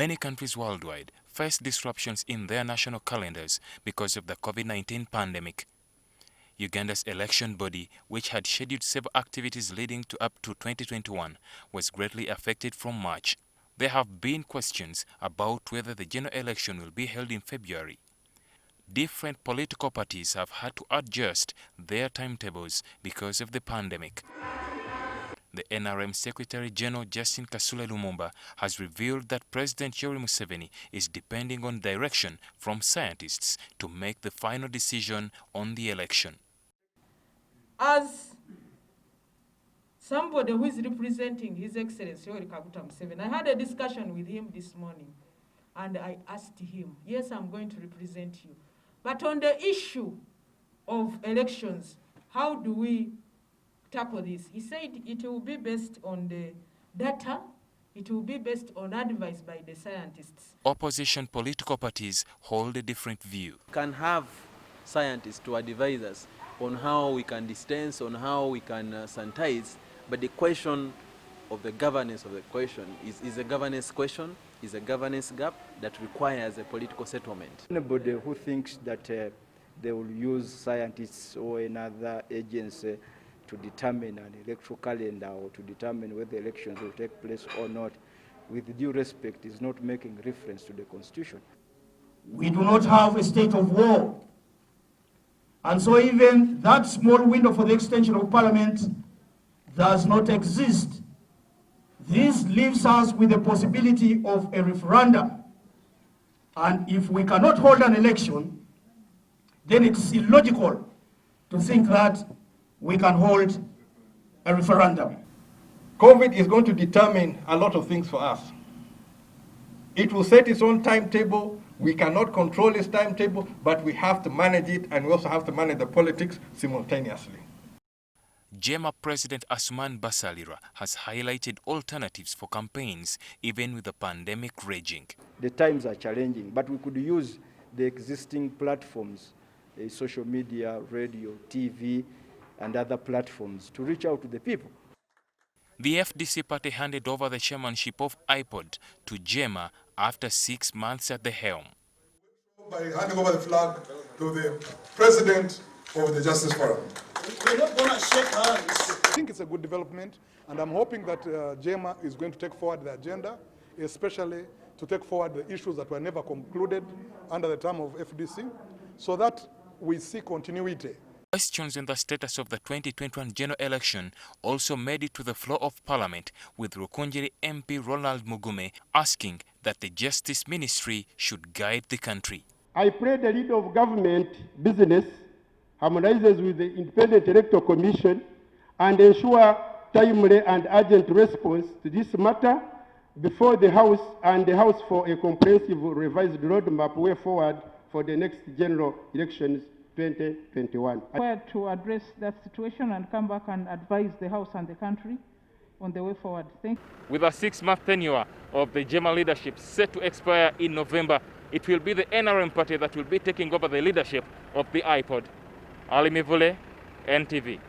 Many countries worldwide face disruptions in their national calendars because of the COVID-19 pandemic. Uganda's election body, which had scheduled several activities leading to up to 2021, was greatly affected from March. There have been questions about whether the general election will be held in February. Different political parties have had to adjust their timetables because of the pandemic. The NRM Secretary General Justine Kasule Lumumba has revealed that President Yoweri Museveni is depending on direction from scientists to make the final decision on the election. As somebody who is representing His Excellency Yoweri Kaguta Museveni, I had a discussion with him this morning, and I asked him, yes, I'm going to represent you, but on the issue of elections, how do we tackle this? He said it will be based on the data, it will be based on advice by the scientists. Opposition political parties hold a different view. Can have scientists to advise us on how we can distance, on how we can sanitize, but the question of the governance of the question is a governance question, is a governance gap that requires a political settlement. Anybody who thinks that they will use scientists or another agency to determine an electoral calendar or to determine whether elections will take place or not, with due respect, is not making reference to the Constitution. We do not have a state of war. And so even that small window for the extension of Parliament does not exist. This leaves us with the possibility of a referendum. And if we cannot hold an election, then it's illogical to think that we can hold a referendum. COVID is going to determine a lot of things for us. It will set its own timetable. We cannot control its timetable, but we have to manage it, and we also have to manage the politics simultaneously. JEEMA President Asuman Basalirwa has highlighted alternatives for campaigns, even with the pandemic raging. The times are challenging, but we could use the existing platforms, social media, radio, TV, and other platforms to reach out to the people. The FDC party handed over the chairmanship of IPOD to JEEMA after 6 months at the helm. By handing over the flag to the president of the Justice Forum. We're not going to shake hands. I think it's a good development, and I'm hoping that JEEMA is going to take forward the agenda, especially to take forward the issues that were never concluded under the term of FDC, so that we see continuity. Questions on the status of the 2021 general election also made it to the floor of Parliament, with Rukunjiri MP Ronald Mugume asking that the Justice Ministry should guide the country. I pray the leader of government business harmonizes with the Independent Electoral Commission and ensure timely and urgent response to this matter before the House and the House for a comprehensive revised roadmap way forward for the next general elections 2021. To address that situation and come back and advise the House and the country on the way forward. Thank you. With a 6-month tenure of the JEEMA leadership set to expire in November, it will be the NRM party that will be taking over the leadership of the IPOD. Ali Mivule, NTV.